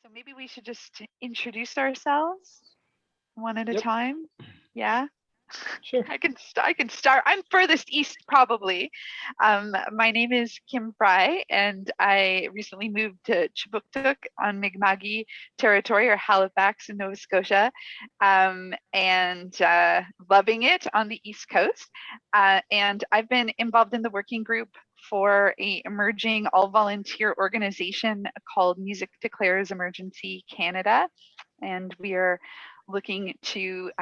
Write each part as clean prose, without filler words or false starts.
So maybe we should just introduce ourselves one at a Yep. time. Yeah. Sure. I can start. I'm furthest east, probably. My name is Frye, and I recently moved to Chibuktuk on Mi'kmaqi territory, or Halifax in Nova Scotia, and loving it on the East Coast. And I've been involved in the working group for a emerging all-volunteer organization called Music Declares Emergency Canada, and we are looking to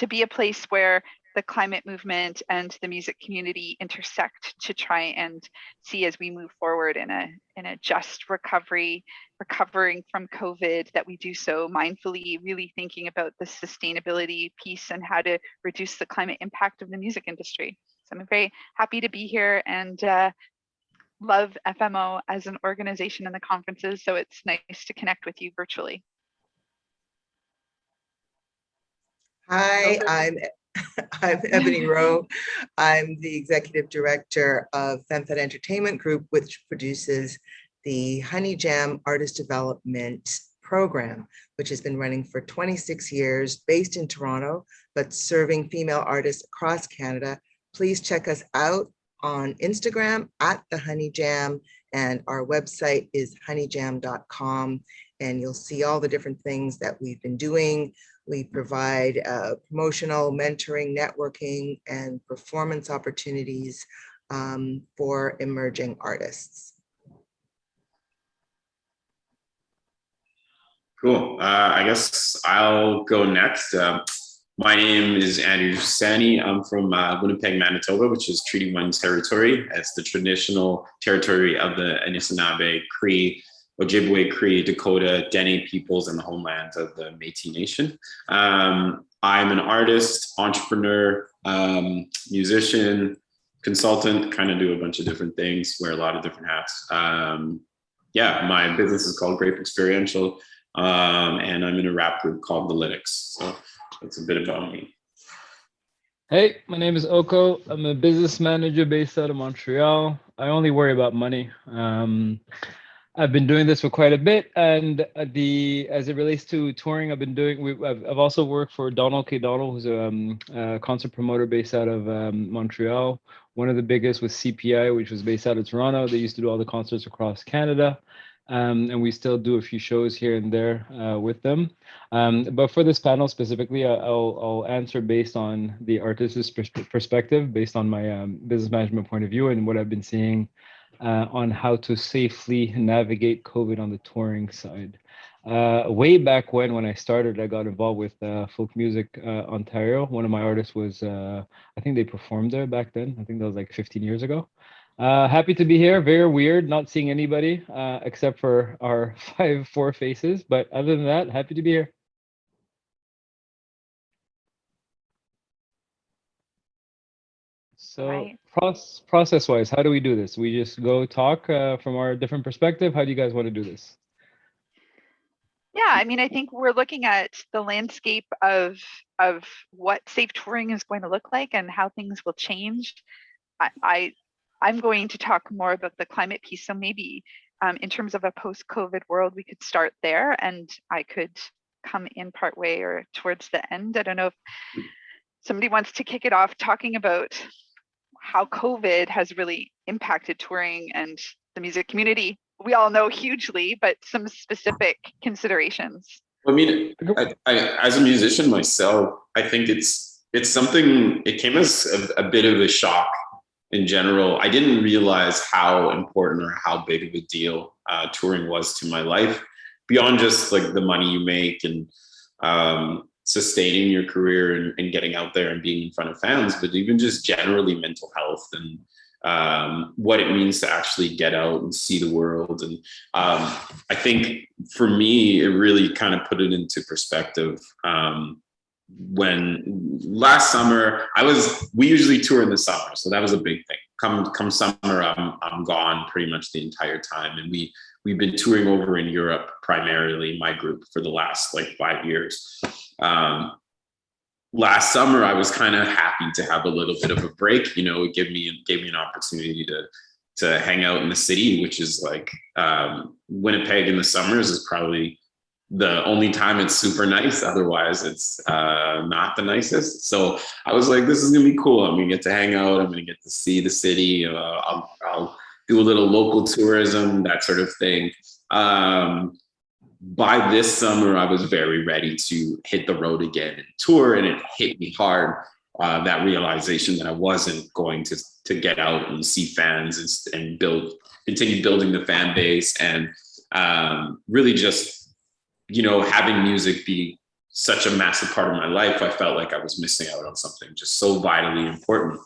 be a place where the climate movement and the music community intersect to try and see as we move forward in a just recovering from COVID, that we do so mindfully, really thinking about the sustainability piece and how to reduce the climate impact of the music industry. So I'm very happy to be here and love FMO as an organization and the conferences. So it's nice to connect with you virtually. Hi, I'm Ebonnie Rowe. I'm the executive director of PhemPhat Entertainment Group, which produces the Honey Jam Artist Development Program, which has been running for 26 years, based in Toronto, but serving female artists across Canada. Please check us out on Instagram at the Honey Jam, and our website is honeyjam.com, and you'll see all the different things that we've been doing. We provide promotional, mentoring, networking, and performance opportunities for emerging artists. Cool. I guess I'll go next. My name is Sannie. I'm from Winnipeg, Manitoba, which is Treaty 1 territory. It's the traditional territory of the Anishinaabe, Cree, Ojibwe, Cree, Dakota, Dene peoples, and the homeland of the Métis Nation. I'm an artist, entrepreneur, musician, consultant, kind of do a bunch of different things, wear a lot of different hats. Yeah, my business is called Grape Experiential, and I'm in a rap group called The Lytics. So that's a bit about me. Hey, my name is Oko. I'm a business manager based out of Montreal. I only worry about money. I've been doing this for quite a bit, and as it relates to touring, I've also worked for Donald K. Donald, who's a concert promoter based out of Montreal. One of the biggest was CPI, which was based out of Toronto. They used to do all the concerts across Canada, and we still do a few shows here and there with them. But for this panel specifically, I'll answer based on the artist's perspective, based on my business management point of view and what I've been seeing on how to safely navigate COVID on the touring side. Way back when I started, I got involved with Folk Music Ontario. One of my artists was, I think they performed there back then. I think that was like 15 years ago. Happy to be here. Very weird not seeing anybody except for our 4 faces. But other than that, happy to be here. So Right. process-wise, how do we do this? We just go talk from our different perspective. How do you guys want to do this? Yeah, I mean, I think we're looking at the landscape of what safe touring is going to look like and how things will change. I'm going to talk more about the climate piece. So maybe in terms of a post-COVID world, we could start there, and I could come in partway or towards the end. I don't know if somebody wants to kick it off talking about how COVID has really impacted touring and the music community. We all know hugely, but some specific considerations. I mean, I as a musician myself, I think it's something, it came as a bit of a shock in general. I didn't realize how important or how big of a deal touring was to my life, beyond just like the money you make and sustaining your career and getting out there and being in front of fans, but even just generally mental health and what it means to actually get out and see the world. And I think for me, it really kind of put it into perspective. When last summer, we usually tour in the summer, so that was a big thing. Come summer, I'm gone pretty much the entire time, and we've been touring over in Europe primarily, my group, for the last like 5 years. Last summer, I was kind of happy to have a little bit of a break. You know, it gave me an opportunity to to hang out in the city, which is like Winnipeg in the summers is probably the only time it's super nice. Otherwise, it's not the nicest. So I was like, this is gonna be cool. I'm gonna get to hang out. I'm gonna get to see the city. I'll do a little local tourism, that sort of thing. By this summer, I was very ready to hit the road again and tour, and it hit me hard. That realization that I wasn't going to get out and see fans and continue building the fan base, and really just, you know, having music be such a massive part of my life. I felt like I was missing out on something just so vitally important,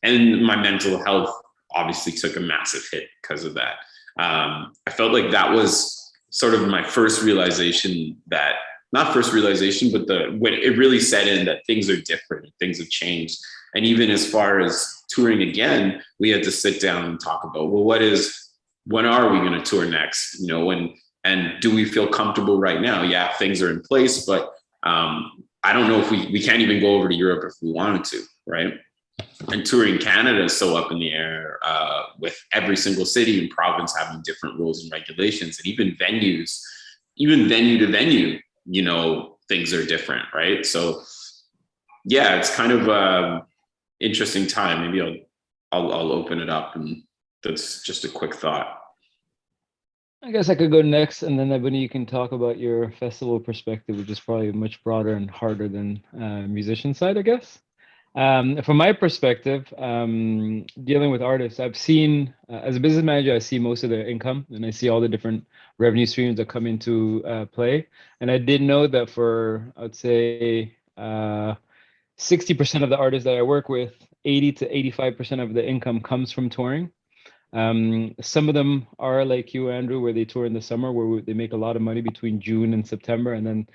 and my mental health obviously took a massive hit because of that. I felt like that was sort of my first realization that, not first realization, but when it really set in that things are different, things have changed. And even as far as touring again, we had to sit down and talk about, well, when are we going to tour next? You know, and do we feel comfortable right now? Yeah, things are in place, but I don't know if we can't even go over to Europe if we wanted to, right? And touring Canada is so up in the air, with every single city and province having different rules and regulations, and even venues, even venue to venue, you know, things are different, right? So yeah, it's kind of an interesting time. Maybe I'll open it up, and that's just a quick thought. I guess I could go next, and then Ebonnie, you can talk about your festival perspective, which is probably much broader and harder than musician side, I guess. From my perspective, dealing with artists, I've seen, as a business manager, I see most of their income, and I see all the different revenue streams that come into play. And I did know that for, I would say, 60% of the artists that I work with, 80 to 85% of the income comes from touring. Some of them are like you, Andrew, where they tour in the summer, where they make a lot of money between June and September, and then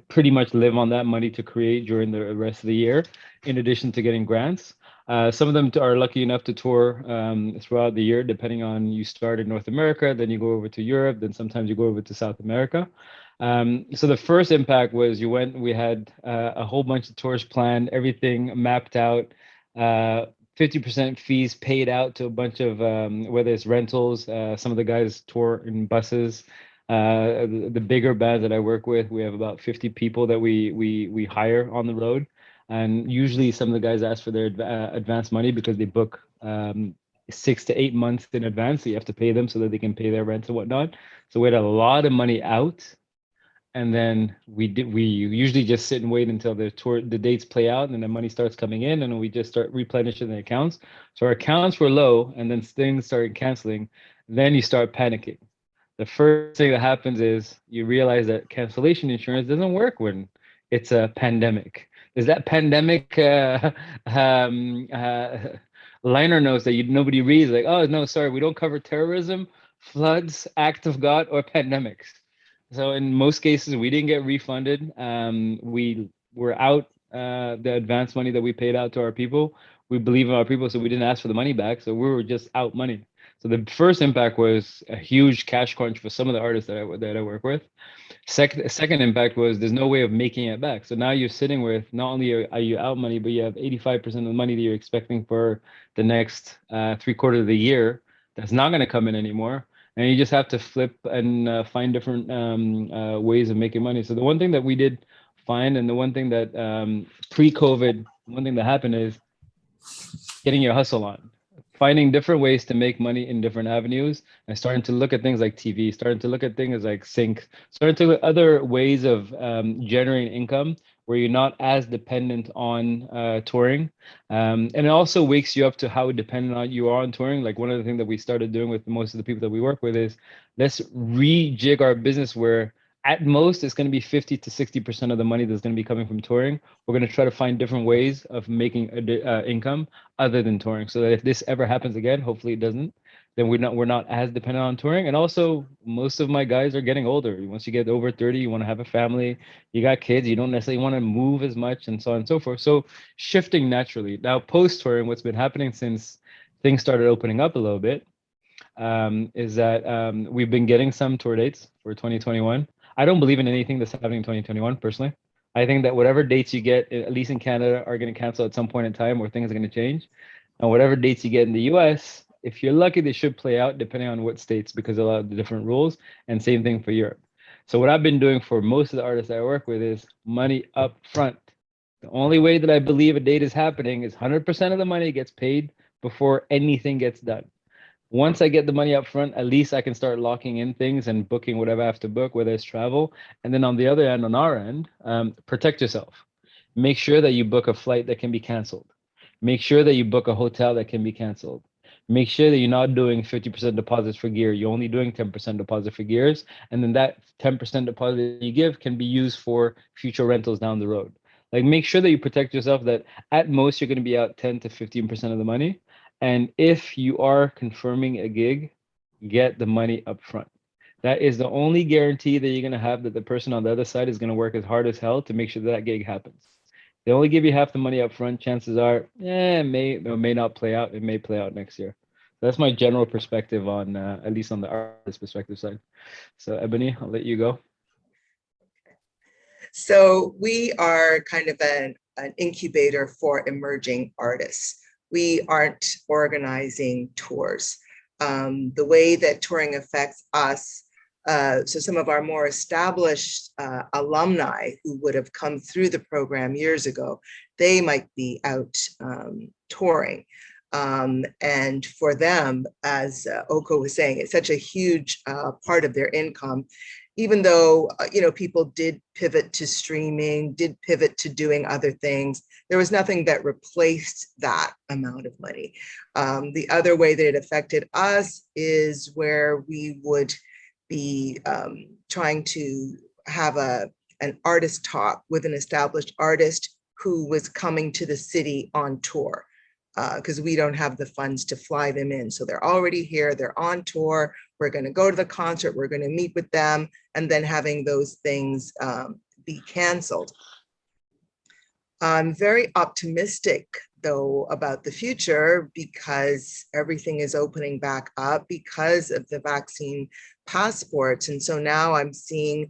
pretty much live on that money to create during the rest of the year, in addition to getting grants. Some of them are lucky enough to tour throughout the year, depending on, you start in North America, then you go over to Europe, then sometimes you go over to South America. So the first impact was we had a whole bunch of tours planned, everything mapped out, 50% fees paid out to a bunch of, whether it's rentals, some of the guys tour in buses. The bigger bands that I work with, we have about 50 people that we hire on the road. And usually some of the guys ask for their advance money because they book 6 to 8 months in advance. So you have to pay them so that they can pay their rent and whatnot. So we had a lot of money out. And then we usually just sit and wait until the dates play out, and then the money starts coming in, and we just start replenishing the accounts. So our accounts were low, and then things started canceling. Then you start panicking. The first thing that happens is you realize that cancellation insurance doesn't work when it's a pandemic. There's that pandemic liner notes that nobody reads, like, oh no, sorry, we don't cover terrorism, floods, act of God, or pandemics. So in most cases, we didn't get refunded. We were out the advance money that we paid out to our people. We believe in our people, so we didn't ask for the money back. So we were just out money. So the first impact was a huge cash crunch for some of the artists that I work with. Second impact was there's no way of making it back. So now you're sitting with, not only are you out money, but you have 85% of the money that you're expecting for the next 3/4 of the year that's not going to come in anymore. And you just have to flip and find different ways of making money. So the one thing that we did find, and the one thing that pre-COVID, one thing that happened is getting your hustle on, finding different ways to make money in different avenues, and starting to look at things like TV, starting to look at things like sync, starting to look at other ways of generating income where you're not as dependent on touring. And it also wakes you up to how dependent you are on touring. Like one of the things that we started doing with most of the people that we work with is, let's rejig our business where at most it's going to be 50 to 60% of the money that's going to be coming from touring. We're going to try to find different ways of making income other than touring, so that if this ever happens again, hopefully it doesn't, then we're not as dependent on touring. And also, most of my guys are getting older. Once you get over 30, you want to have a family, you got kids, you don't necessarily want to move as much, and so on and so forth. So shifting naturally. Now, post-touring, what's been happening since things started opening up a little bit is that we've been getting some tour dates for 2021. I don't believe in anything that's happening in 2021, personally. I think that whatever dates you get, at least in Canada, are going to cancel at some point in time where things are going to change. And whatever dates you get in the US, If you're lucky, they should play out depending on what states, because a lot of the different rules, and same thing for Europe. So what I've been doing for most of the artists I work with is money up front. The only way that I believe a date is happening is 100% of the money gets paid before anything gets done. Once I get the money up front, at least I can start locking in things and booking whatever I have to book, whether it's travel. And then on the other end, on our end, protect yourself. Make sure that you book a flight that can be canceled. Make sure that you book a hotel that can be canceled. Make sure that you're not doing 50% deposits for gear. You're only doing 10% deposit for gears. And then that 10% deposit you give can be used for future rentals down the road. Like, make sure that you protect yourself, that at most you're going to be out 10 to 15% of the money. And if you are confirming a gig, get the money up front. That is the only guarantee that you're going to have that the person on the other side is going to work as hard as hell to make sure that gig happens. They only give you half the money up front. Chances are, it may or may not play out. It may play out next year. That's my general perspective on, at least on the artist perspective side. So Ebonnie, I'll let you go. So we are kind of an incubator for emerging artists. We aren't organizing tours. The way that touring affects us, so some of our more established alumni who would have come through the program years ago, they might be out touring. And for them, as Oko was saying, it's such a huge part of their income. Even though, people did pivot to streaming, did pivot to doing other things, there was nothing that replaced that amount of money. The other way that it affected us is where we would be trying to have an artist talk with an established artist who was coming to the city on tour, because we don't have the funds to fly them in. So they're already here, they're on tour, we're going to go to the concert, we're going to meet with them, and then having those things be canceled. I'm very optimistic, though, about the future, because everything is opening back up because of the vaccine passports. And so now I'm seeing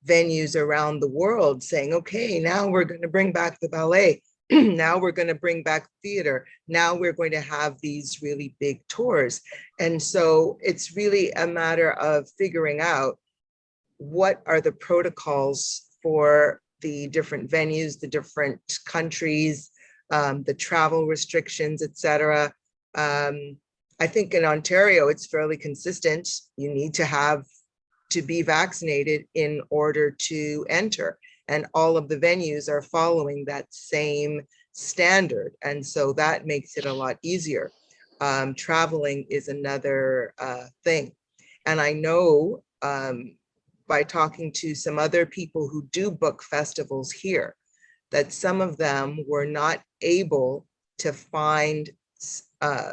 venues around the world saying, okay, now we're going to bring back the ballet. Now we're going to bring back theater. Now we're going to have these really big tours. And so it's really a matter of figuring out what are the protocols for the different venues, the different countries, the travel restrictions, et cetera. I think in Ontario, it's fairly consistent. You need to be vaccinated in order to enter. And all of the venues are following that same standard. And so that makes it a lot easier. Traveling is another thing. And I know by talking to some other people who do book festivals here, that some of them were not able to find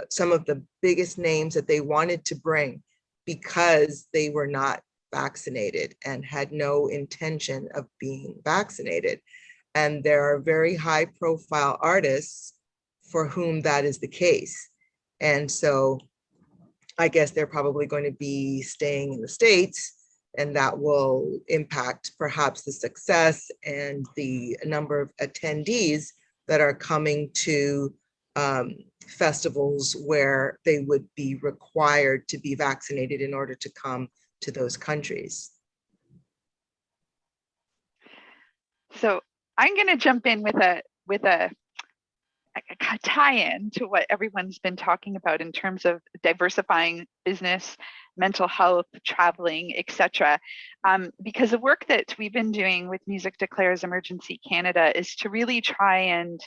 some of the biggest names that they wanted to bring because they were not vaccinated and had no intention of being vaccinated. And there are very high profile artists for whom that is the case. And so I guess they're probably going to be staying in the States, and that will impact perhaps the success and the number of attendees that are coming to festivals where they would be required to be vaccinated in order to come to those countries. So I'm going to jump in with a tie-in to what everyone's been talking about in terms of diversifying business, mental health, traveling, etc. Because the work that we've been doing with Music Declares Emergency Canada is to really try and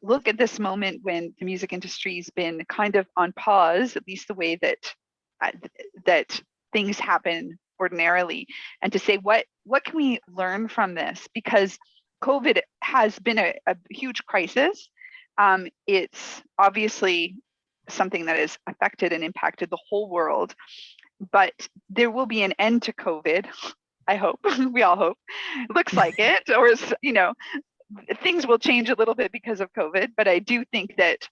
look at this moment when the music industry's been kind of on pause, at least the way that things happen ordinarily, and to say what can we learn from this, because COVID has been a huge crisis. It's obviously something that has affected and impacted the whole world, but there will be an end to COVID. I hope. We all hope. Looks like it, or things will change a little bit because of COVID, but I do think that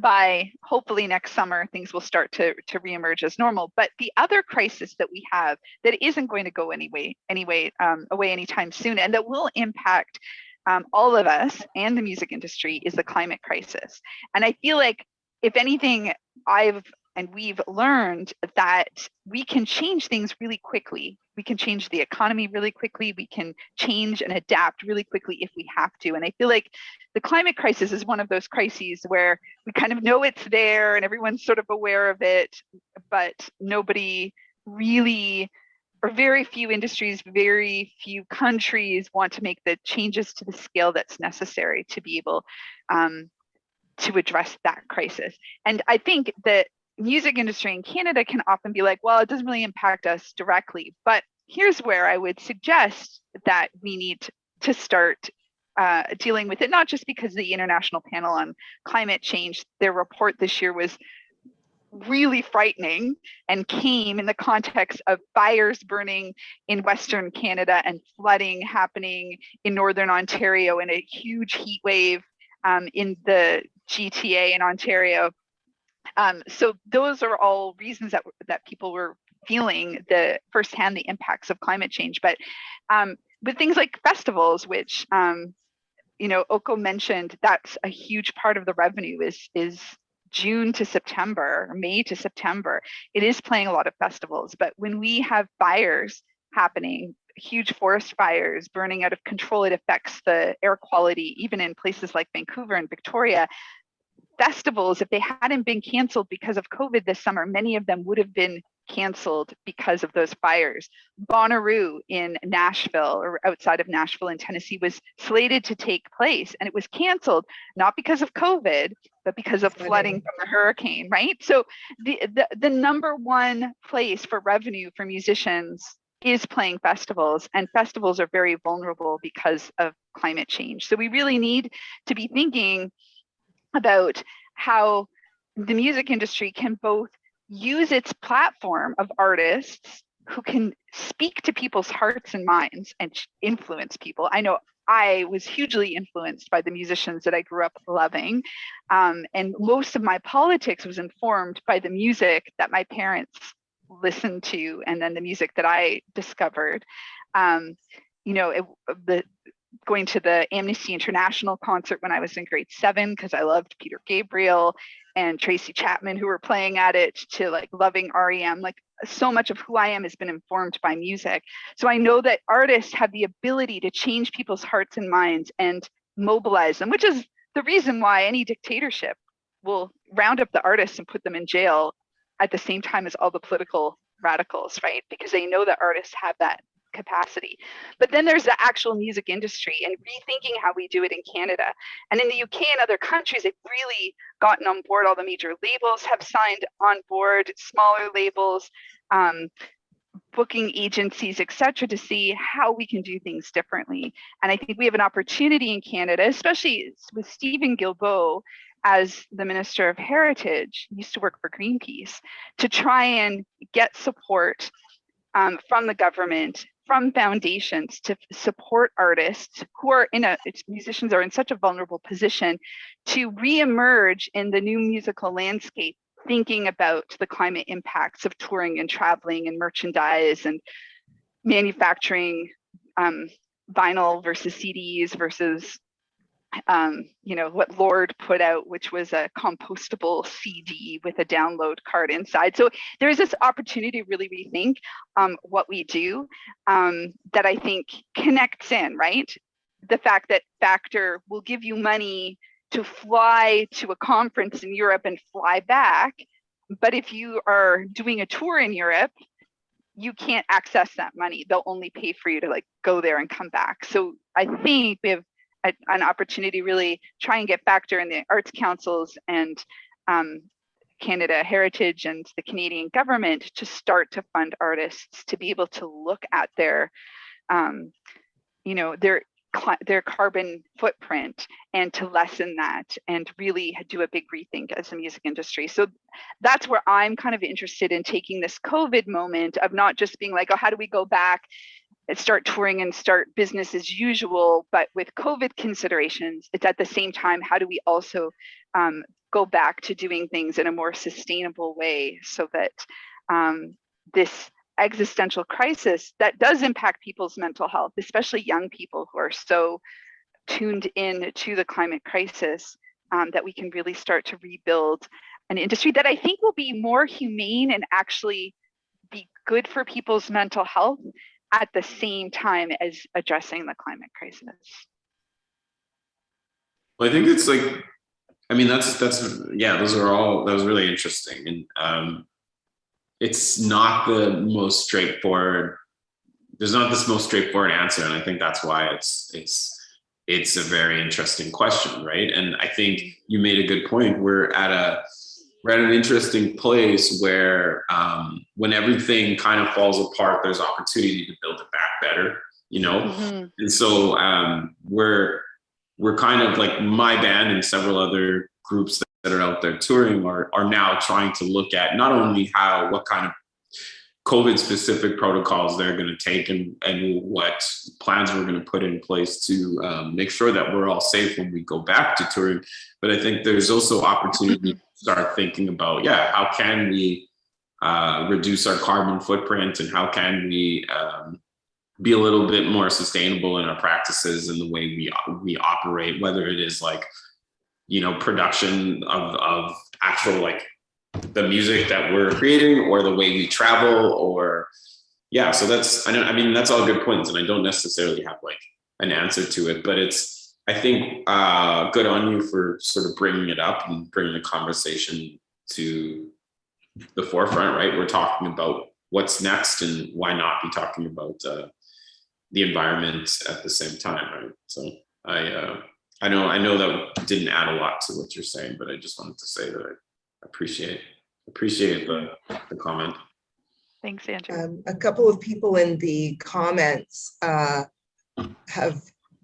by hopefully next summer, things will start to reemerge as normal. But the other crisis that we have that isn't going to go away anytime soon, and that will impact all of us and the music industry, is the climate crisis. And I feel like if anything, we've learned that we can change things really quickly. We can change the economy really quickly. We can change and adapt really quickly if we have to. And I feel like the climate crisis is one of those crises where we kind of know it's there and everyone's sort of aware of it, but nobody really, or very few industries, very few countries want to make the changes to the scale that's necessary to be able to address that crisis. And I think that music industry in Canada can often be like, well, it doesn't really impact us directly. But here's where I would suggest that we need to start dealing with it, not just because the International Panel on Climate Change, their report this year was really frightening and came in the context of fires burning in Western Canada and flooding happening in Northern Ontario and a huge heat wave in the GTA in Ontario. So those are all reasons that people were feeling the firsthand the impacts of climate change. But with things like festivals, which Oko mentioned, that's a huge part of the revenue is June to September, May to September. It is playing a lot of festivals, but when we have fires happening, huge forest fires burning out of control, it affects the air quality, even in places like Vancouver and Victoria. Festivals, if they hadn't been canceled because of COVID this summer, many of them would have been canceled because of those fires. Bonnaroo in Nashville, or outside of Nashville in Tennessee, was slated to take place and it was canceled, not because of COVID, but because of flooding from the hurricane, right? So the number one place for revenue for musicians is playing festivals, and festivals are very vulnerable because of climate change. So we really need to be thinking about how the music industry can both use its platform of artists who can speak to people's hearts and minds and influence people. I know I was hugely influenced by the musicians that I grew up loving. And most of my politics was informed by the music that my parents listened to and then the music that I discovered. Going to the Amnesty International concert when I was in grade 7 because I loved Peter Gabriel and Tracy Chapman, who were playing at it, to like loving REM. Like, so much of who I am has been informed by music. So I know that artists have the ability to change people's hearts and minds and mobilize them, which is the reason why any dictatorship will round up the artists and put them in jail at the same time as all the political radicals, right? Because they know that artists have that capacity. But then there's the actual music industry and rethinking how we do it in Canada. And in the UK and other countries, they've really gotten on board. All the major labels have signed on board, smaller labels, booking agencies, etc., to see how we can do things differently. And I think we have an opportunity in Canada, especially with Stephen Guilbeault as the Minister of Heritage, he used to work for Greenpeace, to try and get support from the government, from foundations, to support artists who are musicians are in such a vulnerable position to reemerge in the new musical landscape, thinking about the climate impacts of touring and traveling and merchandise and manufacturing vinyl versus CDs versus what Lord put out, which was a compostable CD with a download card inside. So there's this opportunity to really rethink what we do that I think connects in, right? The fact that Factor will give you money to fly to a conference in Europe and fly back. But if you are doing a tour in Europe, you can't access that money. They'll only pay for you to like go there and come back. So I think we have an opportunity to really try and get Factor in the arts councils and Canada Heritage and the Canadian government to start to fund artists to be able to look at their carbon footprint and to lessen that and really do a big rethink as a music industry. So that's where I'm kind of interested in taking this COVID moment of not just being like, oh, how do we go back and start touring and start business as usual, but with COVID considerations, it's at the same time, how do we also go back to doing things in a more sustainable way so that this existential crisis that does impact people's mental health, especially young people who are so tuned in to the climate crisis, that we can really start to rebuild an industry that I think will be more humane and actually be good for people's mental health at the same time as addressing the climate crisis. Well, I think it's like, I mean, that's yeah, that was really interesting. And it's not the most straightforward, there's not this most straightforward answer. And I think that's why it's a very interesting question, right? And I think you made a good point. We're at an interesting place where when everything kind of falls apart, there's opportunity to build it back better, you know? Mm-hmm. And so we're kind of like, my band and several other groups that are out there touring are now trying to look at not only what kind of COVID specific protocols they're going to take and what plans we're going to put in place to make sure that we're all safe when we go back to touring. But I think there's also opportunity to start thinking about, how can we reduce our carbon footprint, and how can we be a little bit more sustainable in our practices and the way we operate, whether it is like, production of actual like the music that we're creating, or the way we travel, or so that's, I mean, that's all good points, and I don't necessarily have like an answer to it, but it's, I think, good on you for sort of bringing it up and bringing the conversation to the forefront, right? We're talking about what's next, and why not be talking about the environment at the same time, right? So I know that didn't add a lot to what you're saying, but I just wanted to say that I appreciate the comment. Thanks, Andrew. A couple of people in the comments have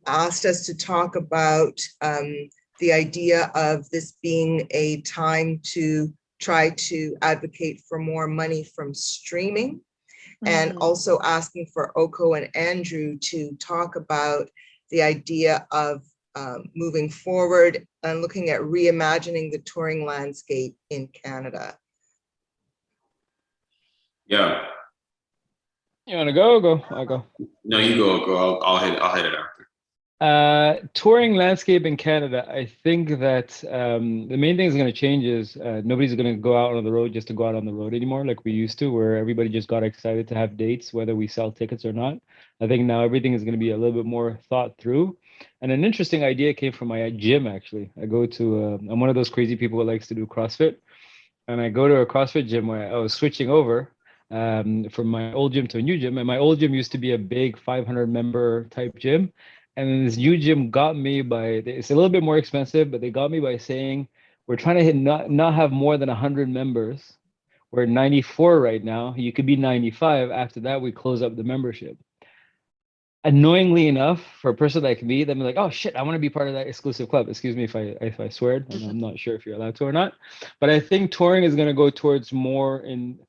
asked us to talk about the idea of this being a time to try to advocate for more money from streaming, and also asking for Oko and Andrew to talk about the idea of moving forward and looking at reimagining the touring landscape in Canada. Yeah. You want to go? Go. I'll go. No, you go. Go. I'll hit it after. Touring landscape in Canada, I think that the main thing is going to change is nobody's going to go out on the road just to go out on the road anymore like we used to, where everybody just got excited to have dates, whether we sell tickets or not. I think now everything is going to be a little bit more thought through. And an interesting idea came from my gym, actually. I go to, I'm one of those crazy people who likes to do CrossFit. And I go to a CrossFit gym where I was switching over from my old gym to a new gym. And my old gym used to be a big 500 member type gym. And then this new gym got me by, it's a little bit more expensive, but they got me by saying, we're trying to hit not have more than 100 members. We're 94 right now. You could be 95. After that, we close up the membership. Annoyingly enough, for a person like me, they're like, oh shit, I want to be part of that exclusive club. Excuse me if I swear, and I'm not sure if you're allowed to or not. But I think touring is going to go towards more in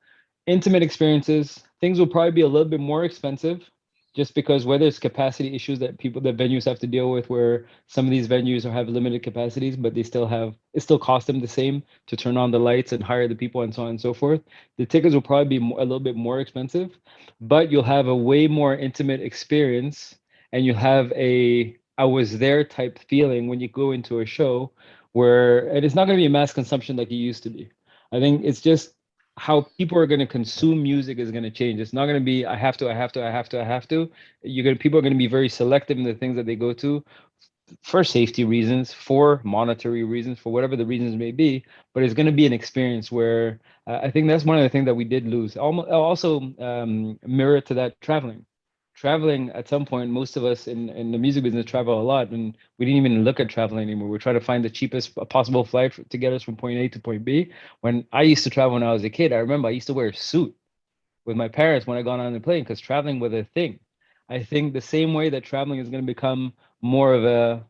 intimate experiences. Things will probably be a little bit more expensive, just because whether it's capacity issues that venues have to deal with, where some of these venues have limited capacities, but it still costs them the same to turn on the lights and hire the people and so on and so forth. The tickets will probably be a little bit more expensive, but you'll have a way more intimate experience, and you'll have I was there type feeling when you go into a show, and it's not going to be a mass consumption like it used to be. I think it's just how people are going to consume music is going to change. It's not going to be I have to. People are going to be very selective in the things that they go to, for safety reasons, for monetary reasons, for whatever the reasons may be. But it's going to be an experience where I think that's one of the things that we did lose. Also mirror to that, traveling at some point, most of us in the music business travel a lot, and we didn't even look at traveling anymore. We're trying to find the cheapest possible flight to get us from point A to point B. When I used to travel when I was a kid, I remember I used to wear a suit with my parents when I got on the plane, because traveling was a thing. I think the same way that traveling is going to become more of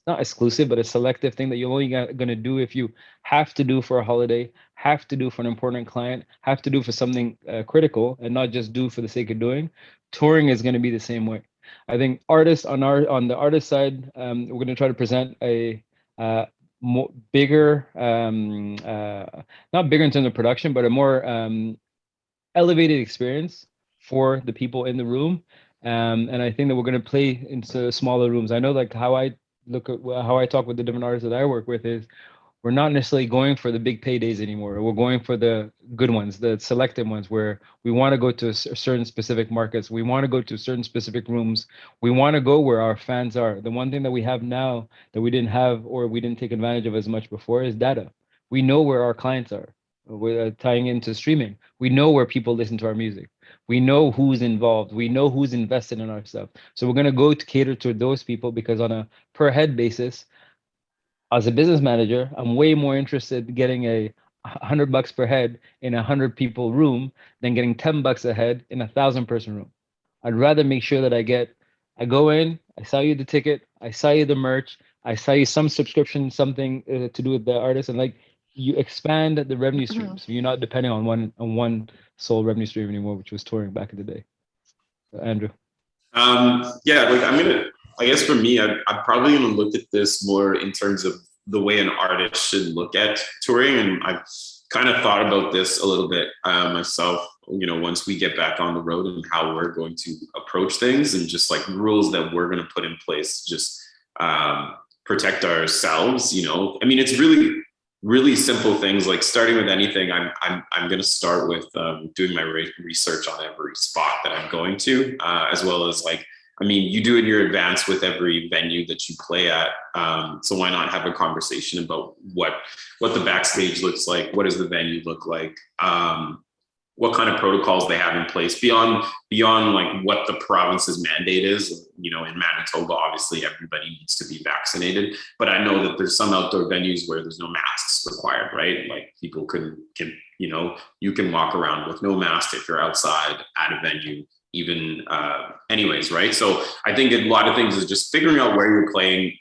not exclusive, but a selective thing that you're only going to do if you have to do for a holiday, have to do for an important client, have to do for something critical, and not just do for the sake of doing. Touring is going to be the same way. I think artists on the artist side, we're going to try to present a bigger, not bigger in terms of production, but a more elevated experience for the people in the room. And I think that we're going to play into smaller rooms. I know like how I look at how I talk with the different artists that I work with is we're not necessarily going for the big paydays anymore. We're going for the good ones, the selected ones, where we want to go to certain specific markets. We want to go to certain specific rooms. We want to go where our fans are. The one thing that we have now that we didn't have or we didn't take advantage of as much before is data. We know where our clients are. We're tying into streaming. We know where people listen to our music. We know who's involved. We know who's invested in our stuff. So we're going to go to cater to those people because on a per head basis, as a business manager, I'm way more interested in getting $100 per head in 100 people room than getting $10 a head in 1,000 person room. I'd rather make sure that I go in, I sell you the ticket, I sell you the merch, I sell you some subscription, something to do with the artist, and like you expand the revenue stream, so you're not depending on one sole revenue stream anymore, which was touring back in the day. Andrew. Yeah, like I guess for me, I'm probably gonna look at this more in terms of the way an artist should look at touring. And I've kind of thought about this a little bit myself, once we get back on the road and how we're going to approach things and just like rules that we're going to put in place, just protect ourselves, I mean, it's really simple things. Like starting with anything, I'm going to start with doing my research on every spot that I'm going to, as well as like, I mean, you do it in your advance with every venue that you play at. So why not have a conversation about what the backstage looks like? What does the venue look like? What kind of protocols they have in place beyond like what the province's mandate is. In Manitoba, obviously everybody needs to be vaccinated, but I know that there's some outdoor venues where there's no masks required, right? Like people can you can walk around with no mask if you're outside at a venue, even anyways, right? So I think a lot of things is just figuring out where you're playing,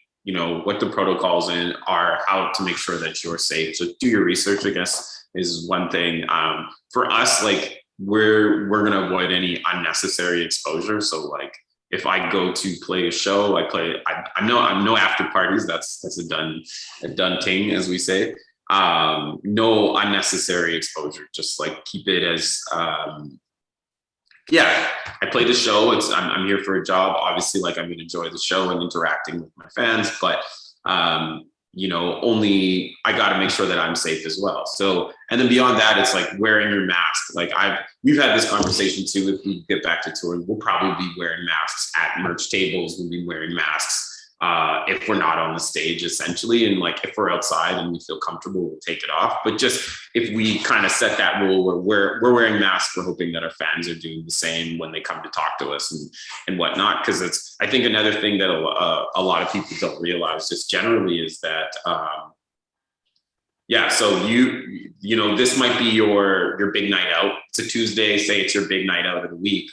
what the protocols are, how to make sure that you're safe. So do your research, I guess, is one thing. For us, like we're gonna avoid any unnecessary exposure. So like if I go to play a show, I'm no after parties. That's a done thing, as we say. No unnecessary exposure. Just like keep it as I play the show. I'm here for a job. Obviously, like I'm going to enjoy the show and interacting with my fans, but only I got to make sure that I'm safe as well. So, and then beyond that, it's like wearing your mask. Like we've had this conversation too. If we get back to touring, we'll probably be wearing masks at merch tables. We'll be wearing masks if we're not on the stage, essentially. And like if we're outside and we feel comfortable, we'll take it off. But just if we kind of set that rule where we're wearing masks, we're hoping that our fans are doing the same when they come to talk to us and whatnot. Because I think another thing that a lot of people don't realize just generally is that so this might be your big night out. It's a Tuesday, say it's your big night out of the week.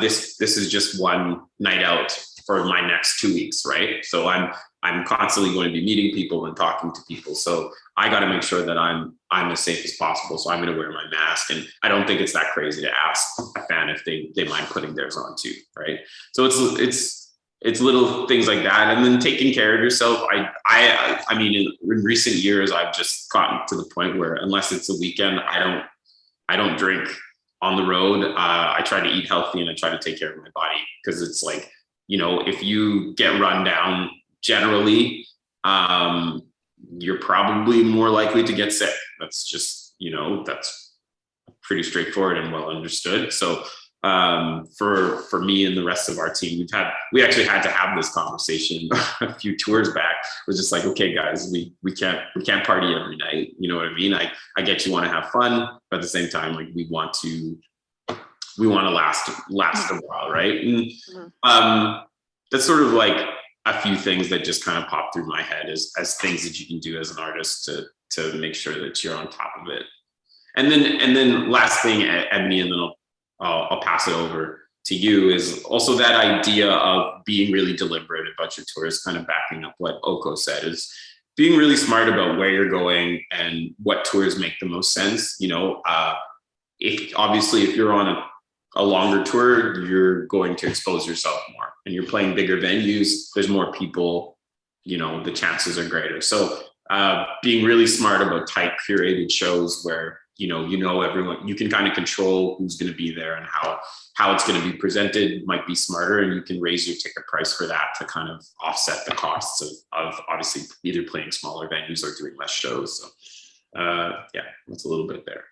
This is just one night out for my next 2 weeks, right? So I'm constantly going to be meeting people and talking to people. So I got to make sure that I'm as safe as possible. So I'm going to wear my mask, and I don't think it's that crazy to ask a fan if they mind putting theirs on too, right? So it's little things like that, and then taking care of yourself. I mean, in recent years, I've just gotten to the point where unless it's a weekend, I don't drink on the road. I try to eat healthy and I try to take care of my body, because it's like, if you get run down generally, you're probably more likely to get sick. That's just, that's pretty straightforward and well understood. So for me and the rest of our team, we actually had to have this conversation a few tours back. It was just like, okay, guys, we can't party every night. You know what I mean? I get you want to have fun, but at the same time, like we want to last a while, right? And that's sort of like a few things that just kind of pop through my head as things that you can do as an artist to make sure that you're on top of it. And then last thing, Ebonnie, and then I'll pass it over to you, is also that idea of being really deliberate about your tours, kind of backing up what Oko said, is being really smart about where you're going and what tours make the most sense. If you're on a longer tour, you're going to expose yourself more, and you're playing bigger venues. There's more people, the chances are greater. So being really smart about tight curated shows where everyone, you can kind of control who's going to be there and how it's going to be presented might be smarter, and you can raise your ticket price for that to kind of offset the costs of obviously either playing smaller venues or doing less shows. So yeah, that's a little bit there.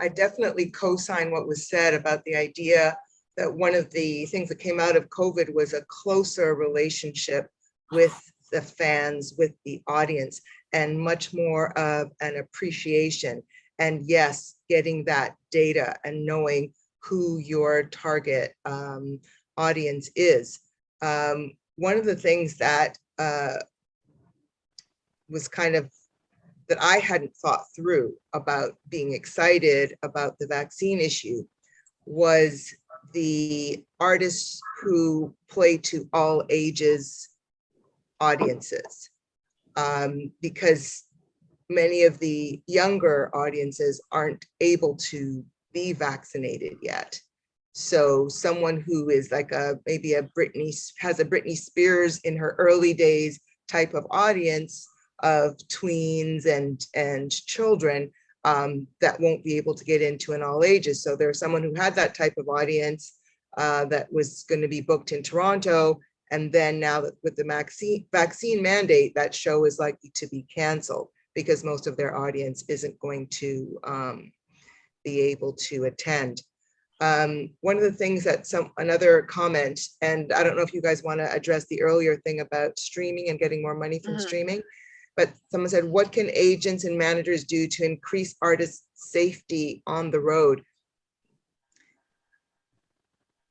I definitely co-sign what was said about the idea that one of the things that came out of COVID was a closer relationship with the fans, with the audience, and much more of an appreciation. And yes, getting that data and knowing who your target audience is. One of the things that was kind of that I hadn't thought through about being excited about the vaccine issue was the artists who play to all ages audiences, because many of the younger audiences aren't able to be vaccinated yet. So someone who is like maybe has a Britney Spears in her early days type of audience of tweens and children, that won't be able to get into an all ages. So there's someone who had that type of audience that was going to be booked in Toronto. And then now that with the vaccine mandate, that show is likely to be canceled because most of their audience isn't going to be able to attend. One of the things that another comment, and I don't know if you guys want to address the earlier thing about streaming and getting more money from streaming, but someone said, what can agents and managers do to increase artists' safety on the road?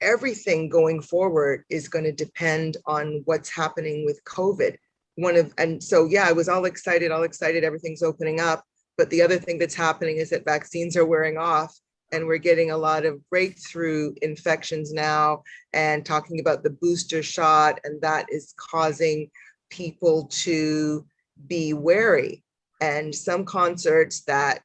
Everything going forward is going to depend on what's happening with COVID. And so, yeah, I was all excited, everything's opening up. But the other thing that's happening is that vaccines are wearing off and we're getting a lot of breakthrough infections now and talking about the booster shot, and that is causing people to be wary. And some concerts that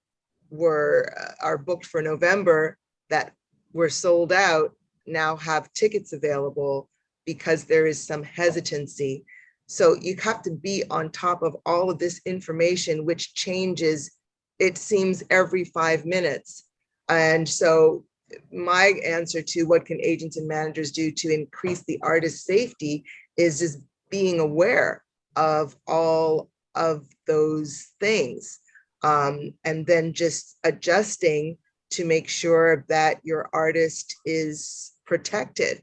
are booked for November that were sold out now have tickets available because there is some hesitancy. So you have to be on top of all of this information, which changes, it seems, every 5 minutes. And so my answer to what can agents and managers do to increase the artist's safety is just being aware of all of those things, and then just adjusting to make sure that your artist is protected.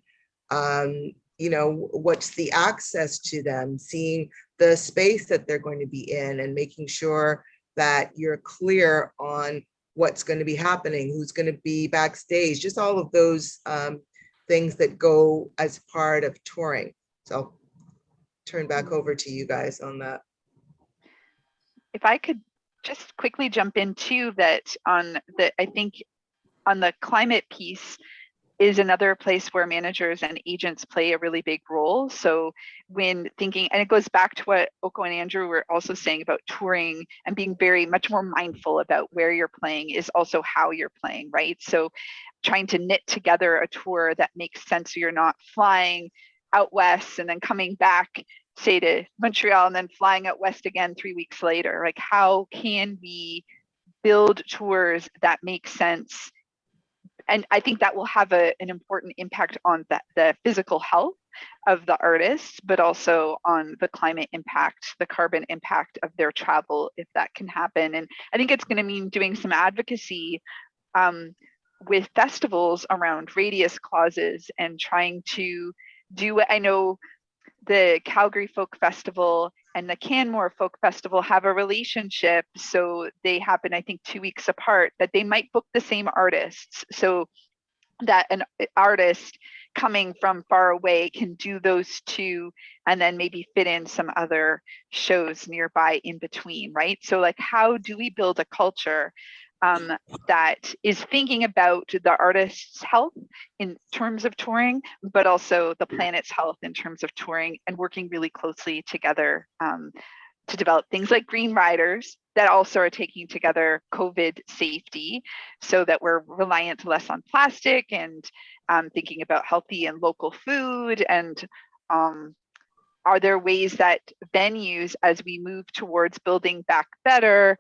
What's the access to them, seeing the space that they're going to be in, and making sure that you're clear on what's going to be happening, who's going to be backstage, just all of those things that go as part of touring. So I'll turn back over to you guys on that. If I could just quickly jump into that I think on the climate piece is another place where managers and agents play a really big role. So when thinking, and it goes back to what Oko and Andrew were also saying about touring and being much more mindful about where you're playing is also how you're playing, right? So trying to knit together a tour that makes sense so you're not flying out west and then coming back, say, to Montreal and then flying out west again 3 weeks later. Like, how can we build tours that make sense? And I think that will have an important impact on the physical health of the artists, but also on the climate impact, the carbon impact of their travel, if that can happen. And I think it's going to mean doing some advocacy with festivals around radius clauses and trying to do what I know the Calgary Folk Festival and the Canmore Folk Festival have a relationship. So they happen, I think, 2 weeks apart, that they might book the same artists so that an artist coming from far away can do those two and then maybe fit in some other shows nearby in between, right? So like, how do we build a culture that is thinking about the artist's health in terms of touring, but also the planet's health in terms of touring, and working really closely together to develop things like green riders that also are taking together COVID safety so that we're reliant less on plastic and thinking about healthy and local food. And are there ways that venues, as we move towards building back better,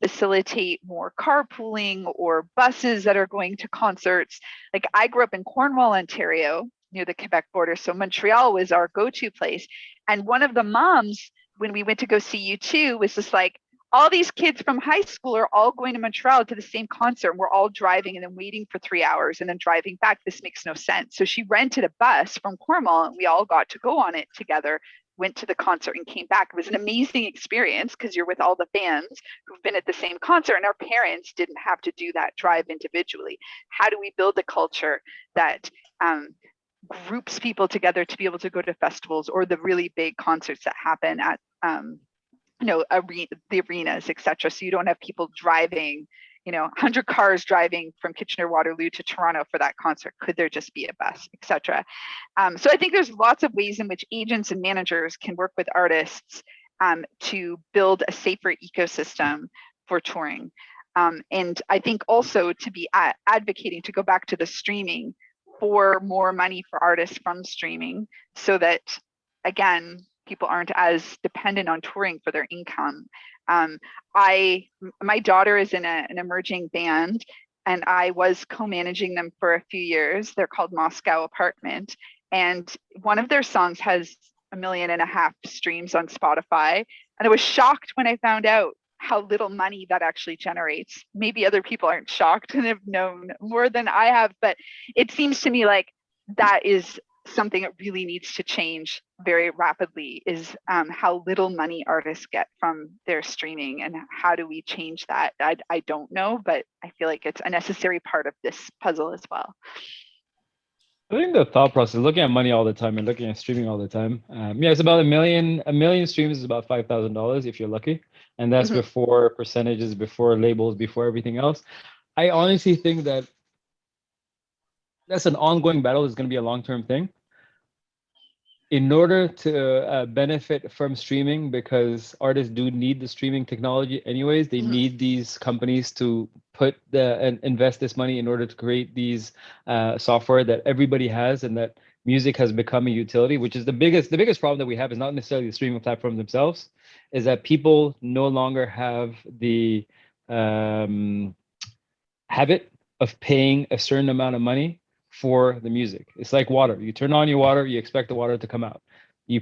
facilitate more carpooling or buses that are going to concerts. Like I grew up in Cornwall, Ontario, near the Quebec border. So Montreal was our go-to place. And one of the moms, when we went to go see U2, was just like, all these kids from high school are all going to Montreal to the same concert. We're all driving and then waiting for 3 hours and then driving back. This makes no sense. So she rented a bus from Cornwall and we all got to go on it together, went to the concert and came back. It was an amazing experience because you're with all the fans who've been at the same concert, and our parents didn't have to do that drive individually. How do we build a culture that groups people together to be able to go to festivals or the really big concerts that happen at the arenas, etc. So you don't have people driving, 100 cars driving from Kitchener-Waterloo to Toronto for that concert. Could there just be a bus, etc. So I think there's lots of ways in which agents and managers can work with artists to build a safer ecosystem for touring. And I think also to be advocating to go back to the streaming for more money for artists from streaming so that, again, people aren't as dependent on touring for their income. My daughter is in an emerging band, and I was co-managing them for a few years. They're called Moscow Apartment. And one of their songs has 1.5 million streams on Spotify. And I was shocked when I found out how little money that actually generates. Maybe other people aren't shocked and have known more than I have, but it seems to me like that is something that really needs to change very rapidly, is how little money artists get from their streaming, and how do we change that? I don't know, but I feel like it's a necessary part of this puzzle as well. I think the thought process, looking at money all the time and looking at streaming all the time. It's about 1 million. 1 million streams is about $5,000 if you're lucky. And that's before percentages, before labels, before everything else. I honestly think that that's an ongoing battle. It's going to be a long-term thing. In order to benefit from streaming, because artists do need the streaming technology anyways, they need these companies to put and invest this money in order to create these software that everybody has, and that music has become a utility, which is the biggest problem that we have is not necessarily the streaming platforms themselves, is that people no longer have the habit of paying a certain amount of money for the music. It's like water. You turn on your water, you expect the water to come out. You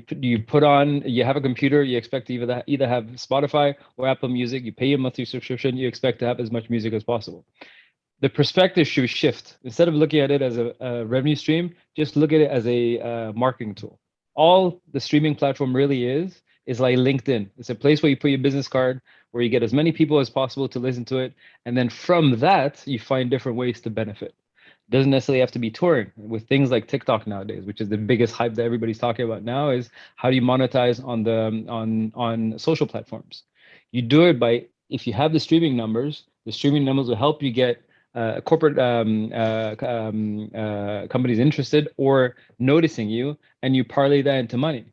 have a computer, you expect to either have Spotify or Apple Music, you pay a monthly subscription, you expect to have as much music as possible. The perspective should shift. Instead of looking at it as a revenue stream, just look at it as a marketing tool. All the streaming platform really is like LinkedIn. It's a place where you put your business card, where you get as many people as possible to listen to it. And then from that, you find different ways to benefit. Doesn't necessarily have to be touring. With things like TikTok nowadays, which is the biggest hype that everybody's talking about now, is how do you monetize on social platforms? You do it by, if you have the streaming numbers will help you get corporate companies interested or noticing you, and you parlay that into money.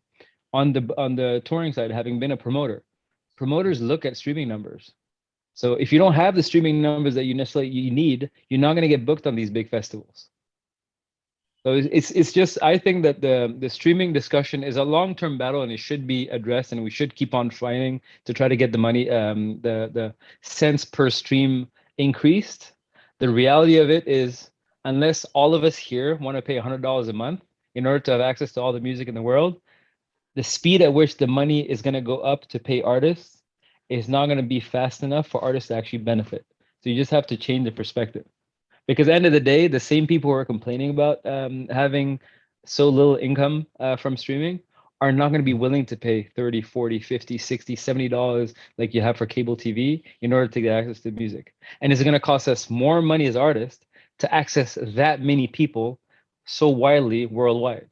On the touring side, having been a promoter, promoters look at streaming numbers. So if you don't have the streaming numbers that you need, you're not going to get booked on these big festivals. So it's just, I think that the streaming discussion is a long-term battle, and it should be addressed, and we should keep on fighting to try to get the money, the cents per stream increased. The reality of it is, unless all of us here want to pay $100 a month in order to have access to all the music in the world, the speed at which the money is going to go up to pay artists is not going to be fast enough for artists to actually benefit. So you just have to change the perspective. Because at the end of the day, the same people who are complaining about having so little income from streaming are not going to be willing to pay $30, $40, $50, $60, $70 like you have for cable TV in order to get access to music. And it's going to cost us more money as artists to access that many people so widely worldwide.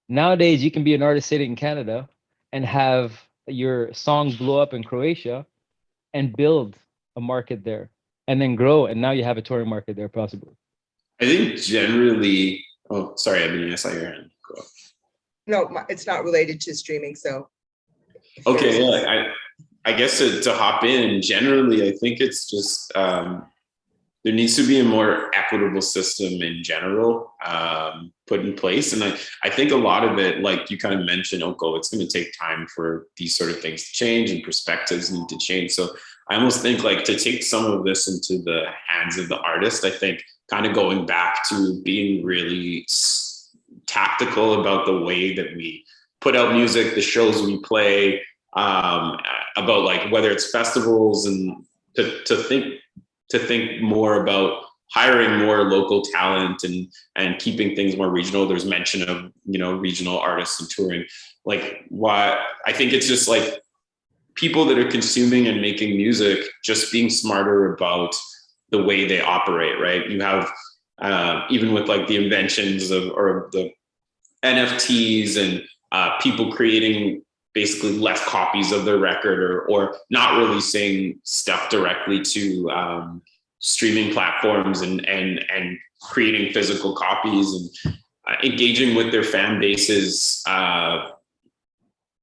Nowadays, you can be an artist sitting in Canada and have your song blow up in Croatia and build a market there, and then grow, and now you have a touring market there possibly. I think generally, oh, sorry, Ebonnie, I saw your hand. Go. No, it's not related to streaming, so. Okay, yeah, I guess to hop in, generally, I think it's just, there needs to be a more equitable system in general put in place. And I think a lot of it, like you kind of mentioned, Oko, it's going to take time for these sort of things to change and perspectives need to change. So I almost think like to take some of this into the hands of the artist, I think kind of going back to being really tactical about the way that we put out music, the shows we play, about like whether it's festivals, and to think more about hiring more local talent and keeping things more regional. There's mention of, you know, regional artists and touring. Like, why I think it's just like people that are consuming and making music just being smarter about the way they operate, right? You have even with like the inventions of or the NFTs and people creating basically less copies of their record, or not releasing stuff directly to streaming platforms, and creating physical copies, and engaging with their fan bases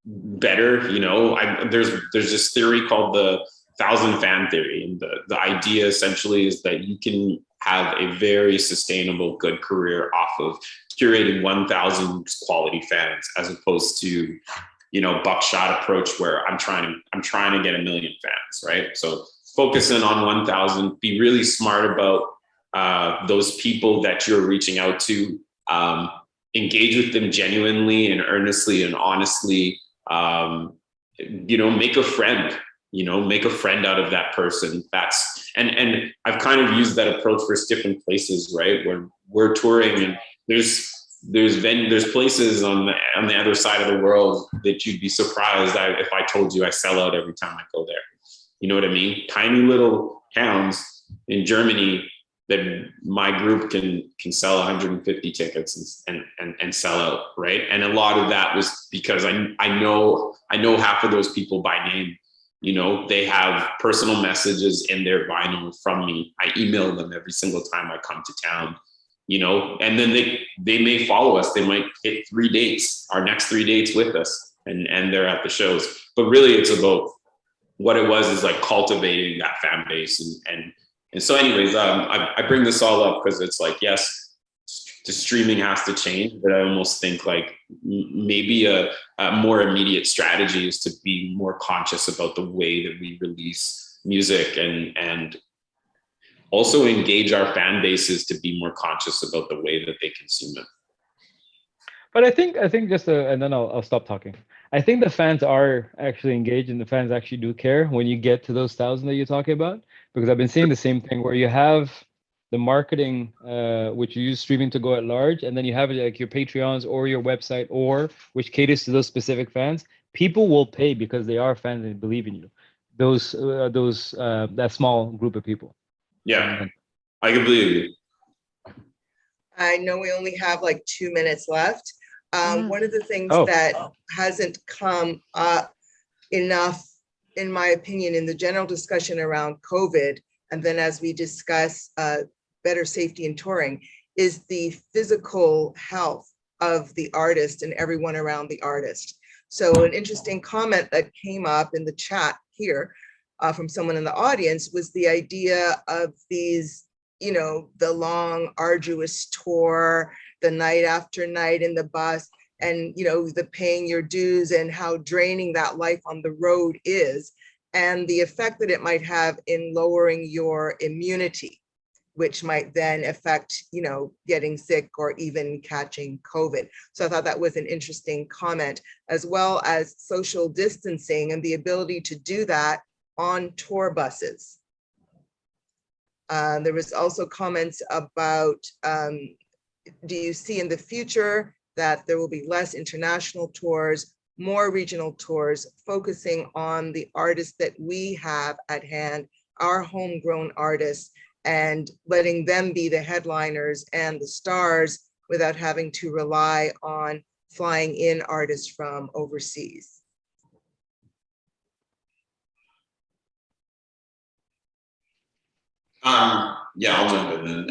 better. You know, there's this theory called the 1,000 fan theory, and the idea essentially is that you can have a very sustainable, good career off of curating 1,000 quality fans, as opposed to, you know, buckshot approach where I'm trying to get 1 million fans, right? So focusing on 1,000, be really smart about those people that you're reaching out to, engage with them genuinely and earnestly and honestly, you know, make a friend, make a friend out of that person. And I've kind of used that approach for different places, right? Where we're touring, and there's places on the other side of the world that you'd be surprised if I told you I sell out every time I go there. You know what I mean? Tiny little towns in Germany that my group can sell 150 tickets and sell out, right? And a lot of that was because I know half of those people by name. You know, they have personal messages in their vinyl from me. I email them every single time I come to town, you know, and then they may follow us. They might hit 3 dates, our next 3 dates with us, and they're at the shows. But really it's about what it was is like cultivating that fan base. And so anyways, I bring this all up because it's like, yes, the streaming has to change, but I almost think like maybe a more immediate strategy is to be more conscious about the way that we release music, and also engage our fan bases to be more conscious about the way that they consume it. But I think just and then I'll stop talking. I think the fans are actually engaged, and the fans actually do care when you get to those 1,000 that you're talking about, because I've been seeing the same thing where you have the marketing, which you use streaming to go at large, and then you have like your Patreons or your website, or which caters to those specific fans. People will pay because they are fans and believe in you. That small group of people. Yeah, I completely agree. I know we only have like 2 minutes left. One of the things that hasn't come up enough, in my opinion, in the general discussion around COVID, and then as we discuss better safety in touring, is the physical health of the artist and everyone around the artist. So an interesting comment that came up in the chat here from someone in the audience was the idea of these, you know, the long, arduous tour, the night after night in the bus, and, you know, the paying your dues and how draining that life on the road is, and the effect that it might have in lowering your immunity, which might then affect, you know, getting sick or even catching COVID. So I thought that was an interesting comment, as well as social distancing and the ability to do that on tour buses. There was also comments about, do you see in the future that there will be less international tours, more regional tours, focusing on the artists that we have at hand, our homegrown artists, and letting them be the headliners and the stars without having to rely on flying in artists from overseas? Yeah, I'll jump in then.